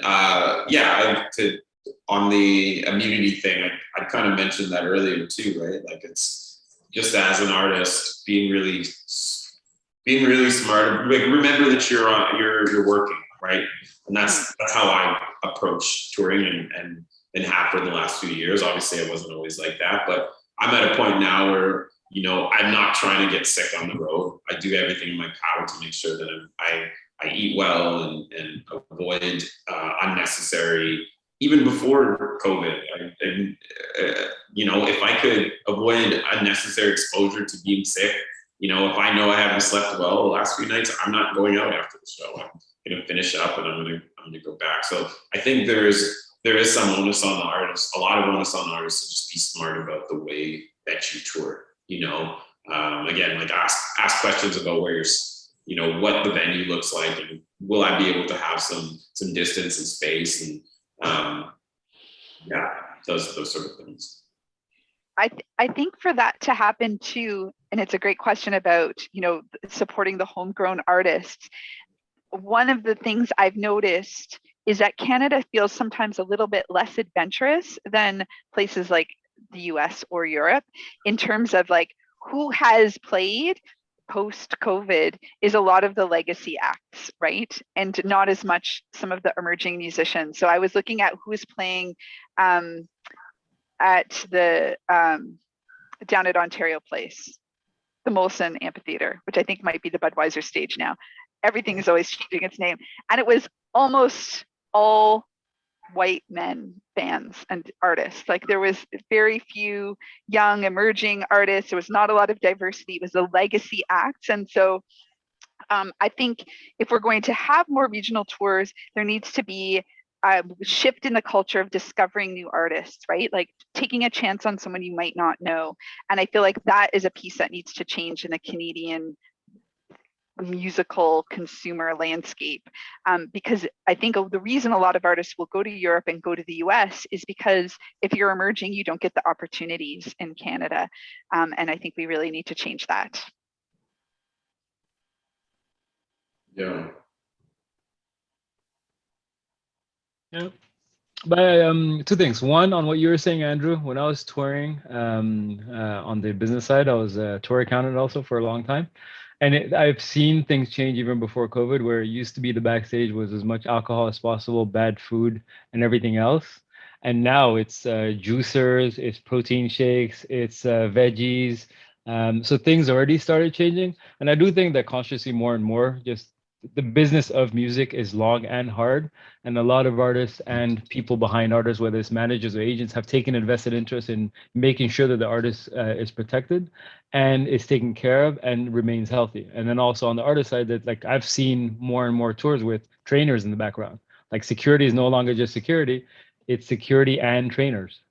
On the immunity thing, I kind of mentioned that earlier too, right? Like, it's just as an artist being really smart. Like, remember that you're working, right? And that's how I approach touring and have for the last few years. Obviously, I wasn't always like that, but I'm at a point now where I'm not trying to get sick on the road. I do everything in my power to make sure that I eat well and avoid unnecessary, even before COVID. If I could avoid unnecessary exposure to being sick, if I know I haven't slept well the last few nights, I'm not going out after the show. I'm going to finish up and I'm going to go back. So I think there is some onus on the artist, a lot of onus on the artist to just be smart about the way that you tour. Again, like ask questions about where what the venue looks like, and will I be able to have some distance and space, and those sort of things. I think for that to happen too, and it's a great question about supporting the homegrown artists. One of the things I've noticed is that Canada feels sometimes a little bit less adventurous than places like the US or Europe in terms of like who has played post-COVID is a lot of the legacy acts, right? And not as much some of the emerging musicians. So I was looking at who's playing at the down at Ontario Place, the Molson Amphitheater, which I think might be the Budweiser stage now. Everything is always changing its name. And it was almost all white men bands and artists. Like there was very few young emerging artists. There was not a lot of diversity. It was the legacy acts. And so I think if we're going to have more regional tours, there needs to be a shift in the culture of discovering new artists, right? Like taking a chance on someone you might not know. And I feel like that is a piece that needs to change in the Canadian musical consumer landscape, because I think the reason a lot of artists will go to Europe and go to the US is because if you're emerging, you don't get the opportunities in Canada. And I think we really need to change that. Yeah. Yeah. But two things. One, on what you were saying, Andrew, when I was touring on the business side, I was a tour accountant also for a long time. And I've seen things change even before COVID, where it used to be the backstage was as much alcohol as possible, bad food, and everything else. And now it's juicers, it's protein shakes, it's veggies. So things already started changing. And I do think that consciously more and more, just the business of music is long and hard. And a lot of artists and people behind artists, whether it's managers or agents, have taken a vested interest in making sure that the artist is protected and is taken care of and remains healthy. And then also on the artist side, that like I've seen more and more tours with trainers in the background. Like security is no longer just security, it's security and trainers.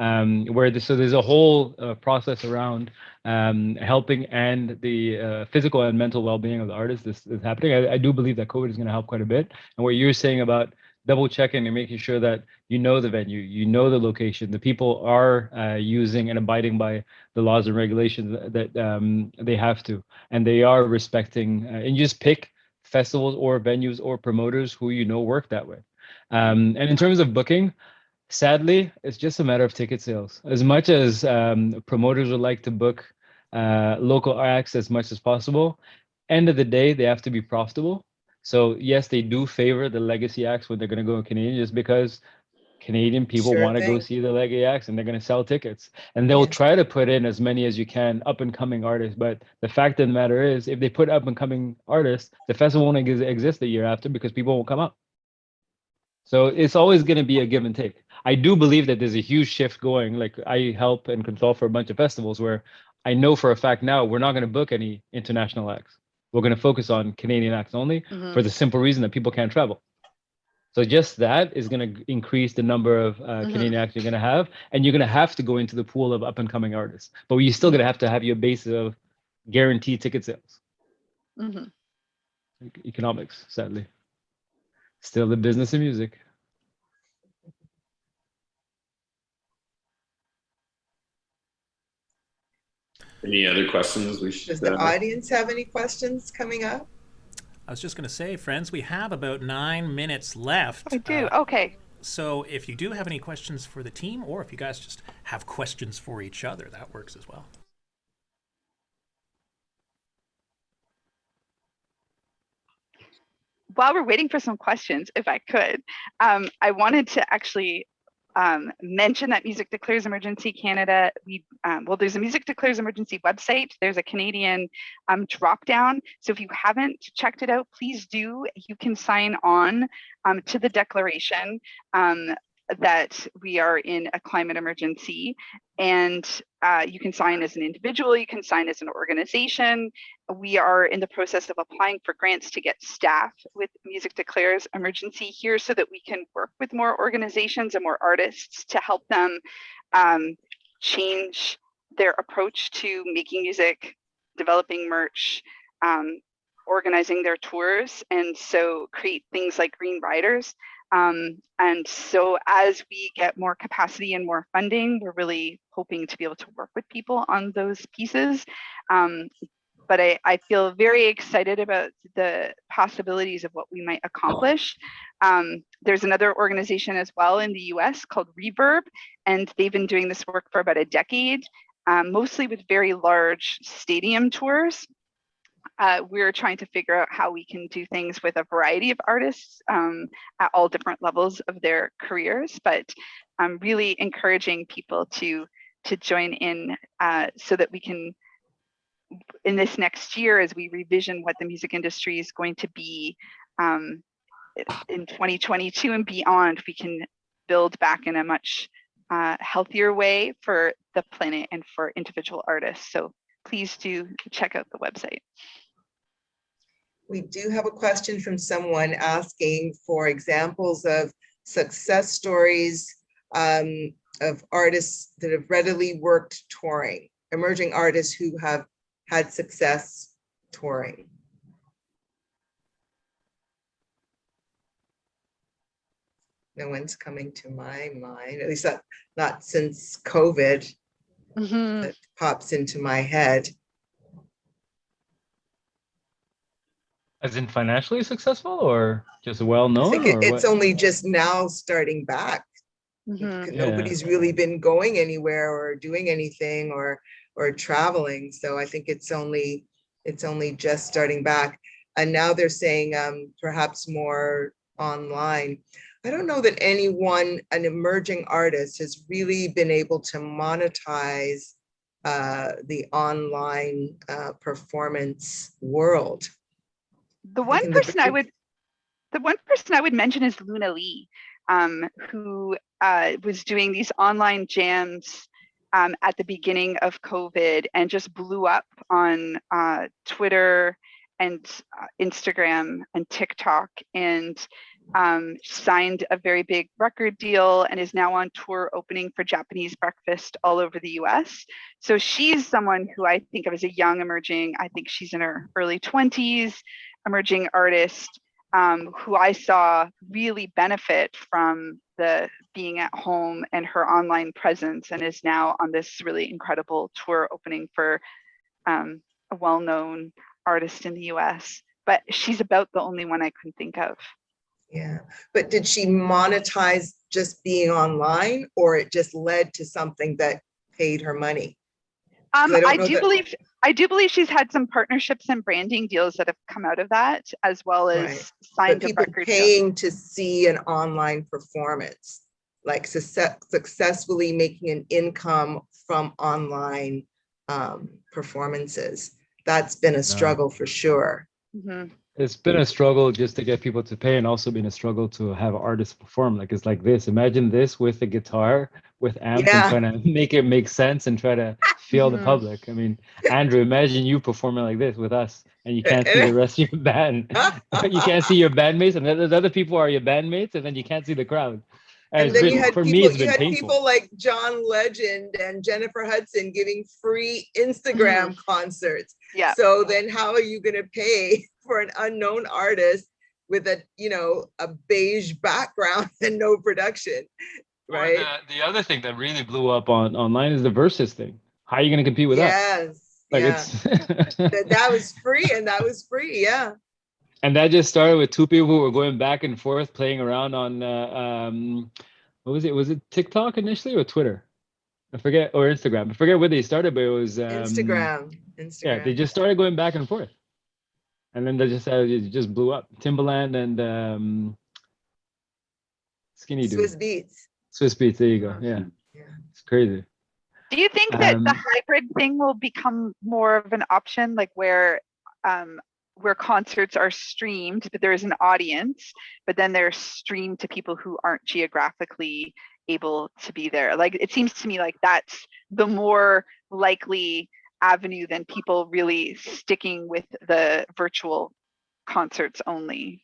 So there's a whole process around helping and the physical and mental well-being of the artist is happening. I do believe that COVID is going to help quite a bit. And what you're saying about double checking and making sure that you know the venue, you know the location, the people are using and abiding by the laws and regulations that they have to, and they are respecting, and you just pick festivals or venues or promoters who work that way. And in terms of booking, sadly, it's just a matter of ticket sales. As much as promoters would like to book local acts as much as possible, end of the day, they have to be profitable. So yes, they do favor the legacy acts when they're going to go Canadian, just because Canadian people Sure want to go thing. see the legacy acts and they're going to sell tickets. And they'll Yeah. try to put in as many as you can up and coming artists. But the fact of the matter is, if they put up and coming artists, the festival won't exist the year after because people won't come up. So it's always going to be a give and take. I do believe that there's a huge shift going. Like I help and consult for a bunch of festivals where I know for a fact now we're not going to book any international acts. We're going to focus on Canadian acts only for the simple reason that people can't travel. So just that is going to increase the number of Canadian acts you're going to have, and you're going to have to go into the pool of up and coming artists. But you're still going to have your base of guaranteed ticket sales. Economics, sadly. Still the business of music. Any other questions we should? Does the audience have any questions coming up? I was just going to say, friends, we have about 9 minutes left. I do. Okay. So if you do have any questions for the team, or if you guys just have questions for each other, that works as well. While we're waiting for some questions, if I could, I wanted to actually mention that Music Declares Emergency Canada. There's a Music Declares Emergency website. There's a Canadian drop down. So if you haven't checked it out, please do. You can sign on to the declaration that we are in a climate emergency, and you can sign as an individual, you can sign as an organization. We are in the process of applying for grants to get staff with Music Declares Emergency here so that we can work with more organizations and more artists to help them change their approach to making music, developing merch, organizing their tours, and so create things like Green Riders. And so as we get more capacity and more funding, we're really hoping to be able to work with people on those pieces. But I feel very excited about the possibilities of what we might accomplish. There's another organization as well in the US called Reverb, and they've been doing this work for about a decade, mostly with very large stadium tours. We're trying to figure out how we can do things with a variety of artists at all different levels of their careers, but I'm really encouraging people to join in so that we can, in this next year, as we revision what the music industry is going to be in 2022 and beyond, we can build back in a much healthier way for the planet and for individual artists. So please do check out the website. We do have a question from someone asking for examples of success stories of artists that have readily worked touring, emerging artists who have had success touring. No one's coming to my mind, at least not since COVID. That pops into my head. As in financially successful or just well-known? I think it's only just now starting back. Nobody's really been going anywhere or doing anything or traveling. So I think it's only just starting back. And now they're saying perhaps more online. I don't know that an emerging artist has really been able to monetize the online performance world. The one person I would mention is Luna Lee, who was doing these online jams at the beginning of COVID and just blew up on Twitter and Instagram and TikTok, and signed a very big record deal and is now on tour opening for Japanese Breakfast all over the US. So she's someone who I think of as a young emerging, I think she's in her early 20s, emerging artist who I saw really benefit from the being at home and her online presence, and is now on this really incredible tour opening for a well-known artist in the US. But she's about the only one I can think of. Yeah, but did she monetize just being online, or it just led to something that paid her money? I do believe she's had some partnerships and branding deals that have come out of that, as well as signed a record deal. Paying to see an online performance, like successfully making an income from online performances. That's been a struggle for sure. Mm-hmm. It's been a struggle just to get people to pay, and also been a struggle to have artists perform. Like, it's like this. Imagine this with a guitar, with amps, and trying to make it make sense and try to feel the public. I mean, Andrew, imagine you performing like this with us, and you can't see the rest of your band. You can't see your bandmates, and the other people are your bandmates, and then you can't see the crowd. And then you had painful. people like John Legend and Jennifer Hudson giving free Instagram concerts. Yeah. So then how are you going to pay for an unknown artist with a beige background and no production, right? The other thing that really blew up online is the Versus thing. How are you going to compete with us? It's that was free, and that was free. Yeah. And that just started with two people who were going back and forth, playing around on what was it? Was it TikTok initially or Twitter? I forget, or Instagram. I forget where they started, but it was Instagram. Yeah, they just started going back and forth, and then it just blew up. Timbaland and Skinny Dude. Swiss Beats. Swiss Beats, there you go. Yeah, Yeah. it's crazy. Do you think that the Um, hybrid thing will become more of an option, like where concerts are streamed, but there is an audience, but then they're streamed to people who aren't geographically able to be there? Like it seems to me like that's the more likely avenue than people really sticking with the virtual concerts only.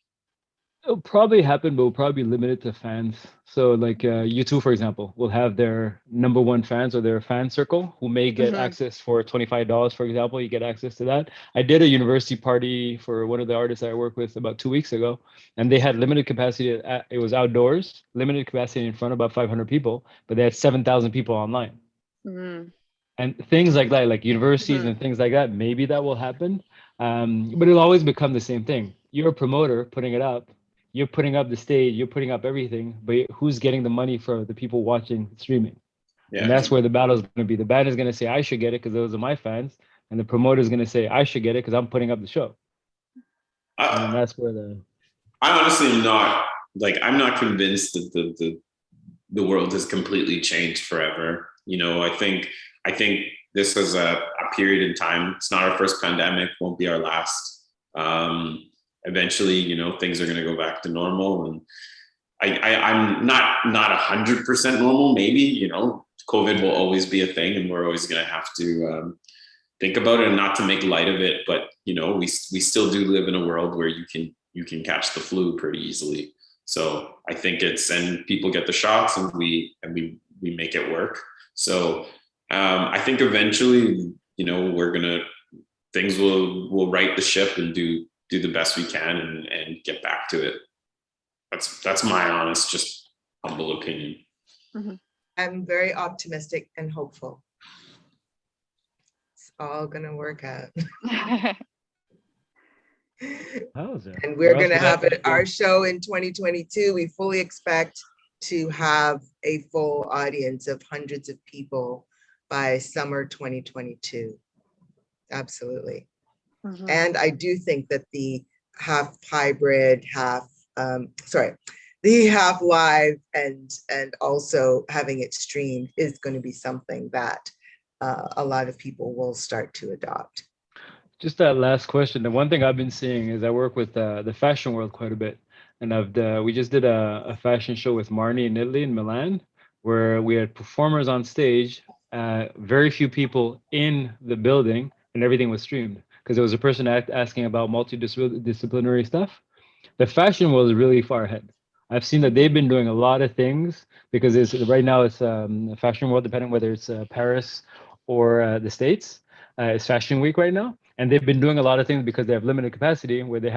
It'll probably happen, but we'll probably be limited to fans. So, like U2, for example, will have their number one fans or their fan circle who may get Mhm. access for $25, for example. You get access to that. I did a university party for one of the artists I work with about 2 weeks ago, and they had limited capacity. It was outdoors, limited capacity in front of about 500 people, but they had 7,000 people online. Mm. And things like that, like universities Mhm. and things like that, maybe that will happen. But it'll always become the same thing. You're a promoter putting it up, you're putting up the stage, you're putting up everything, but who's getting the money for the people watching streaming? And Yeah. that's where the battle is going to be. The band is going to say, I should get it because those are my fans. And the promoter is going to say, I should get it because I'm putting up the show. And then I, that's where the. I honestly am not like I'm not convinced that the world has completely changed forever. You know, I think this is a period in time. It's not our first pandemic, won't be our last. Eventually, you know, things are going to go back to normal, and I'm not 100% normal. Maybe, you know, COVID will always be a thing, and we're always going to have to think about it, and not to make light of it. But you know, we still do live in a world where you can catch the flu pretty easily. So I think it's, and people get the shots, and we make it work. So I think eventually, you know, things will right the ship and do the best we can, and get back to it. That's my honest, just humble opinion. Mhm. I'm very optimistic and hopeful. It's all gonna work out. How is that? And Where we're else gonna would that have it, go? our show in 2022. We fully expect to have a full audience of hundreds of people by summer 2022. Absolutely. Mhm. And I do think that the half hybrid, the half live and also having it streamed is going to be something that a lot of people will start to adopt. Just that last question. The one thing I've been seeing is I work with the fashion world quite a bit, and we just did a fashion show with Marni in Italy in Milan, where we had performers on stage, very few people in the building, and everything was streamed because there was a person asking about multidisciplinary stuff. The fashion world is really far ahead. I've seen that they've been doing a lot of things because it's right now it's the fashion world, depending whether it's Paris or the States. It's Fashion Week right now, and they've been doing a lot of things because they have limited capacity where they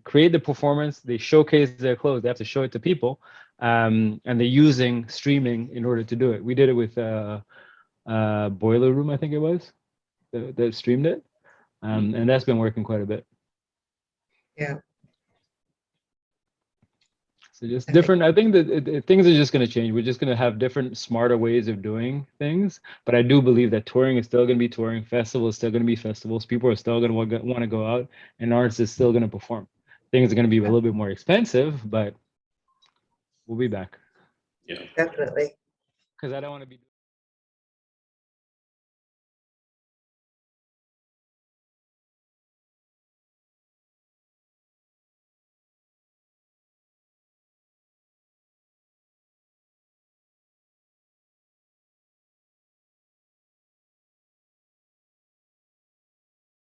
create the performance, they showcase their clothes, they have to show it to people, and they're using streaming in order to do it. We did it with Boiler Room, I think it was, that streamed it, and that's been working quite a bit. Yeah. So just different. I think that things are just going to change. We're just going to have different, smarter ways of doing things. But I do believe that touring is still going to be touring. Festivals are still going to be festivals. People are still going to want to go out, and artists is still going to perform. Things are going to be a little bit more expensive, but we'll be back. Yeah. Definitely. Because I don't want to be